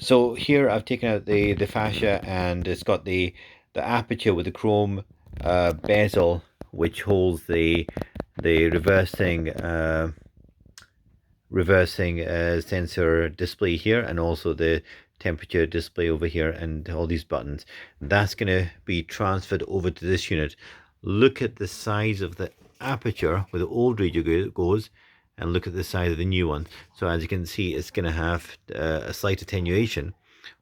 So here I've taken out the fascia, and it's got the aperture with the chrome bezel, which holds the reversing sensor display here, and also the temperature display over here, and all these buttons. That's going to be transferred over to this unit. Look at the size of the aperture where the old radio goes, and look at the size of the new one. So as you can see, it's going to have a slight attenuation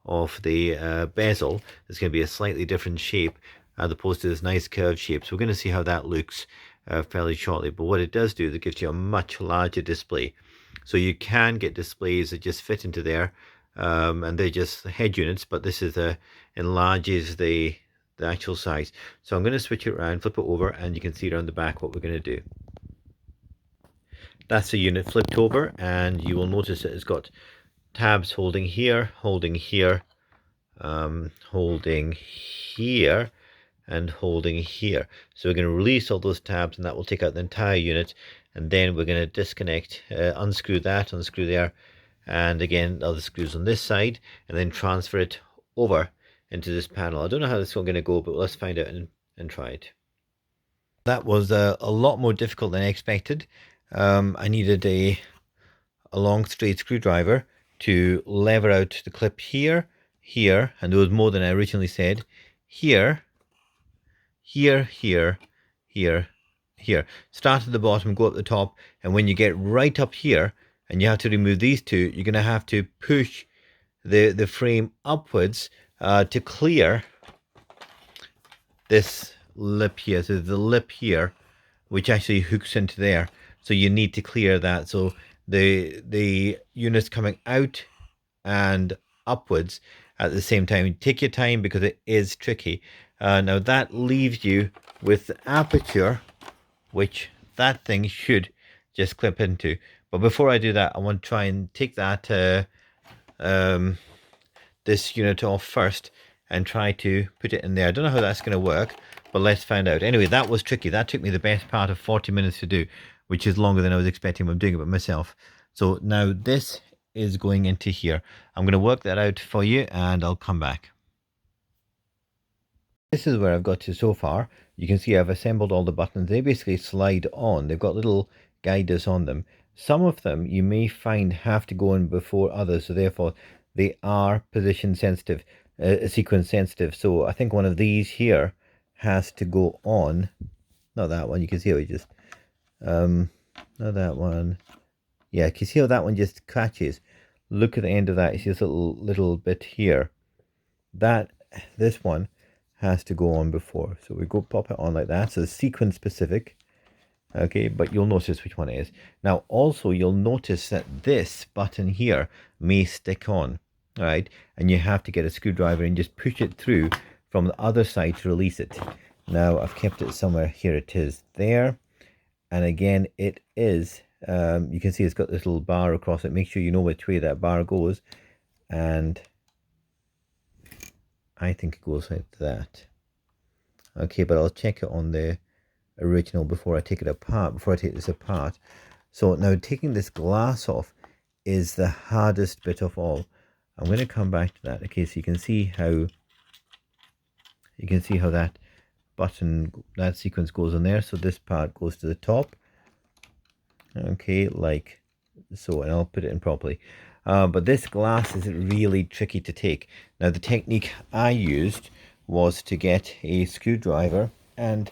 of the bezel. It's going to be a slightly different shape as opposed to this nice curved shape. So we're going to see how that looks fairly shortly. But what it does do is it gives you a much larger display. So you can get displays that just fit into there, and they're just head units, but this is enlarges the actual size. So I'm going to switch it around, flip it over, and you can see around the back what we're going to do. That's the unit flipped over, and you will notice that it's got tabs holding here, holding here, holding here, and holding here. So we're going to release all those tabs, and that will take out the entire unit. And then we're going to disconnect, unscrew that, unscrew there, and again other screws on this side, and then transfer it over into this panel. I don't know how this is going to go, but let's find out and try it. That was a lot more difficult than I expected. I needed a long straight screwdriver to lever out the clip here, here, and there was more than I originally said. Here, here, here, here, here. Start at the bottom, go up the top, and when you get right up here and you have to remove these two, you're going to have to push the frame upwards to clear this lip here. So the lip here, which actually hooks into there. So you need to clear that. So the unit's coming out and upwards at the same time. Take your time because it is tricky. Now that leaves you with the aperture, which that thing should just clip into. But before I do that, I want to try and take that this unit off first and try to put it in there. I don't know how that's going to work, but let's find out. Anyway, that was tricky. That took me the best part of 40 minutes to do, which is longer than I was expecting when I'm doing it by myself. So now this is going into here. I'm going to work that out for you, and I'll come back. This is where I've got to so far. You can see I've assembled all the buttons. They basically slide on. They've got little guiders on them. Some of them you may find have to go in before others, so therefore they are position sensitive, sequence sensitive. So I think one of these here has to go on. Not that one. You can see how it just not that one. Yeah, you can see how that one just catches. Look at the end of that. It's just a little bit here. This one has to go on before. So we go pop it on like that. So it's sequence specific. Okay, but you'll notice which one it is. Now also you'll notice that this button here may stick on. All right, and you have to get a screwdriver and just push it through from the other side to release it. Now I've kept it somewhere. Here it is there. And again, it is, you can see it's got this little bar across it. Make sure you know which way that bar goes. And I think it goes like that. Okay, but I'll check it on the original before I take it apart, before I take this apart. So now taking this glass off is the hardest bit of all. I'm going to come back to that. Okay, so you can see how that button, that sequence goes on there. So this part goes to the top. Okay, like so, and I'll put it in properly. But this glass is really tricky to take. Now the technique I used was to get a screwdriver and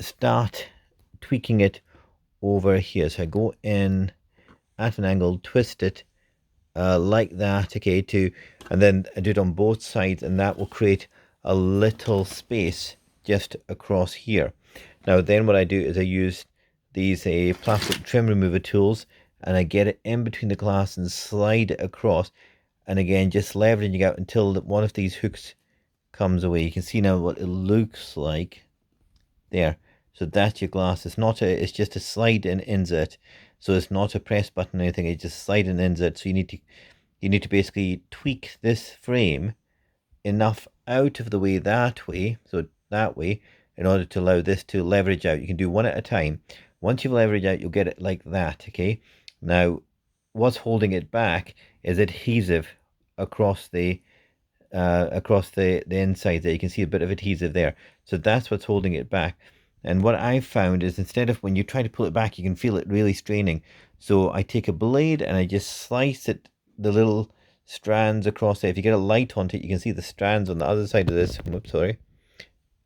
start tweaking it over here. So I go in at an angle, twist it like that, okay, and then I do it on both sides, and that will create a little space just across here. Now then what I do is I use these plastic trim remover tools, and I get it in between the glass and slide it across, and again just leveraging out until one of these hooks comes away. You can see now what it looks like there. So that's your glass. It's just a slide and insert. So it's not a press button or anything. It's just slide and insert. So you need to basically tweak this frame enough out of the way that way, so that way, in order to allow this to leverage out. You can do one at a time. Once you've leveraged out, you'll get it like that. Okay. Now, what's holding it back is adhesive across the inside there. You can see a bit of adhesive there. So that's what's holding it back. And what I found is instead of when you try to pull it back, you can feel it really straining. So I take a blade and I just slice it, the little strands across there. If you get a light onto it, you can see the strands on the other side of this. Oops, sorry.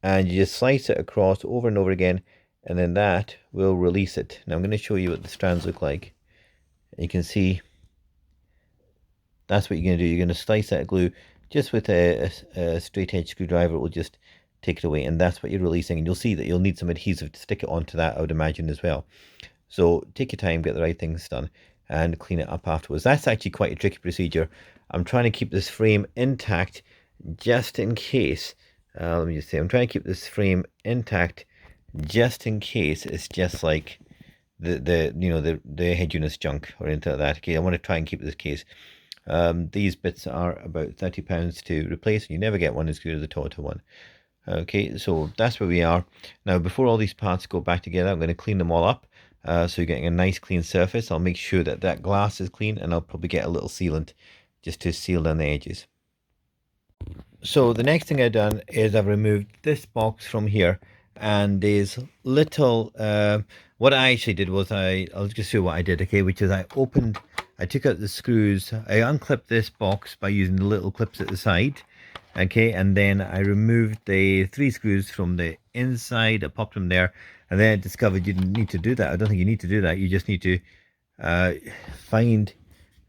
And you just slice it across over and over again, and then that will release it. Now I'm going to show you what the strands look like. You can see that's what you're going to do. You're going to slice that glue just with a straight edge screwdriver. It will just take it away, and that's what you're releasing. And you'll see that you'll need some adhesive to stick it onto that, I would imagine, as well. So take your time, get the right things done, and clean it up afterwards. That's actually quite a tricky procedure. I'm trying to keep this frame intact just in case. Let me just say, I'm trying to keep this frame intact just in case it's just like the head unit's junk or anything like that. Okay, I want to try and keep this case. These bits are about £30 to replace, and you never get one as good as the Toyota one. Okay, so that's where we are. Now, before all these parts go back together, I'm going to clean them all up. So you're getting a nice clean surface. I'll make sure that that glass is clean, and I'll probably get a little sealant just to seal down the edges. So the next thing I've done is I've removed this box from here, and there's little, what I actually did was I'll just show what I did, okay, which is I took out the screws, I unclipped this box by using the little clips at the side, okay, and then I removed the 3 screws from the inside, I popped them there, and then I discovered you didn't need to do that. I don't think you need to do that. You just need to find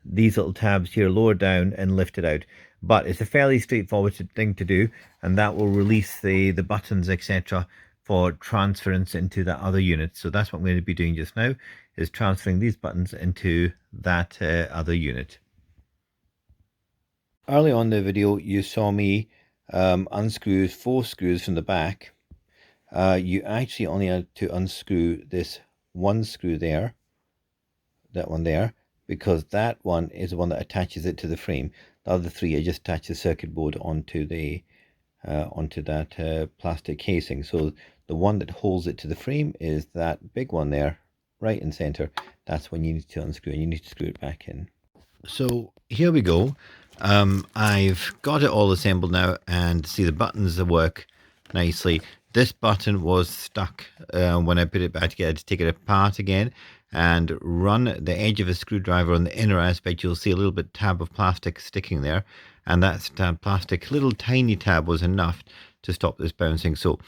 these little tabs here lower down and lift it out. But it's a fairly straightforward thing to do, and that will release the buttons, etc., for transference into that other unit. So that's what I'm going to be doing just now, is transferring these buttons into that other unit. Early on in the video, you saw me unscrew 4 screws from the back. You actually only had to unscrew this 1 screw there, that one there, because that one is the one that attaches it to the frame. The other 3 I just attach the circuit board onto the onto that plastic casing. So the one that holds it to the frame is that big one there, right in center. That's when you need to unscrew, and you need to screw it back in. So here we go. I've got it all assembled now, and see the buttons work nicely. This button was stuck when I put it back together. To take it apart again and run the edge of a screwdriver on the inner aspect, you'll see a little bit tab of plastic sticking there, and that plastic little tiny tab was enough to stop this bouncing. So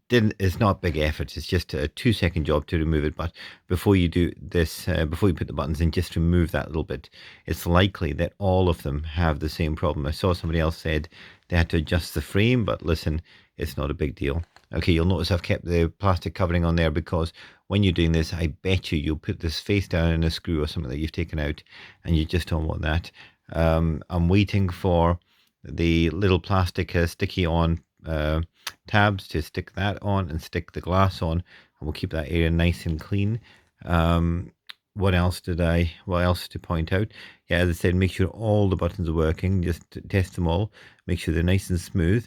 it's not big effort, it's just a 2-second job to remove it. But before you do this, before you put the buttons in, just remove that little bit. It's likely that all of them have the same problem. I saw somebody else said they had to adjust the frame, but listen, it's not a big deal. Okay, you'll notice I've kept the plastic covering on there because when you're doing this, I bet you'll put this face down in a screw or something that you've taken out, and you just don't want that. I'm waiting for the little plastic sticky on tabs to stick that on and stick the glass on, and we'll keep that area nice and clean. What else to point out? Yeah, as I said, make sure all the buttons are working. Just test them all, make sure they're nice and smooth,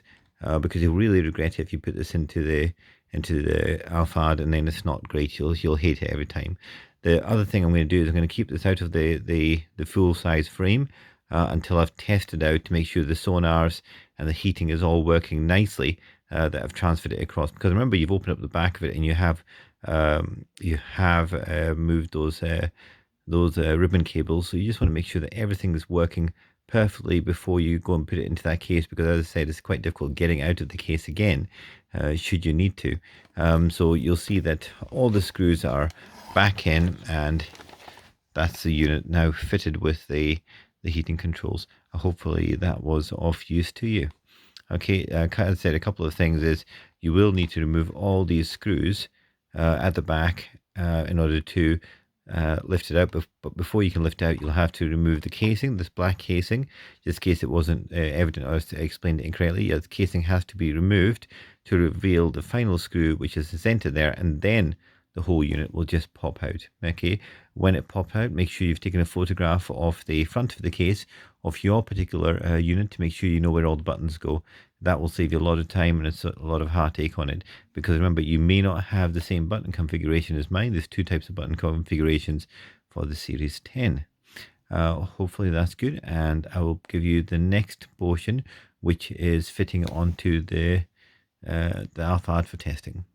because you'll really regret it if you put this into the Alphard and then it's not great. You'll hate it every time. The other thing I'm going to do is I'm going to keep this out of the full size frame until I've tested out to make sure the sonars and the heating is all working nicely, that I've transferred it across. Because remember, you've opened up the back of it and you have moved those ribbon cables. So you just want to make sure that everything is working perfectly before you go and put it into that case, because as I said, it's quite difficult getting out of the case again should you need to. So you'll see that all the screws are back in, and that's the unit now fitted with the heating controls. Hopefully that was of use to you. Okay, as I said, a couple of things is you will need to remove all these screws at the back in order to lift it out, but before you can lift it out, you'll have to remove the casing, this black casing. Just in case it wasn't evident or I explained it incorrectly, yeah, the casing has to be removed to reveal the final screw, which is the center there, and then the whole unit will just pop out. Okay, when it pops out, make sure you've taken a photograph of the front of the case of your particular unit to make sure you know where all the buttons go. That will save you a lot of time, and it's a lot of heartache on it, because remember, you may not have the same button configuration as mine. There's 2 types of button configurations for the Series 10. Hopefully that's good, and I will give you the next portion, which is fitting onto the Alphard for testing.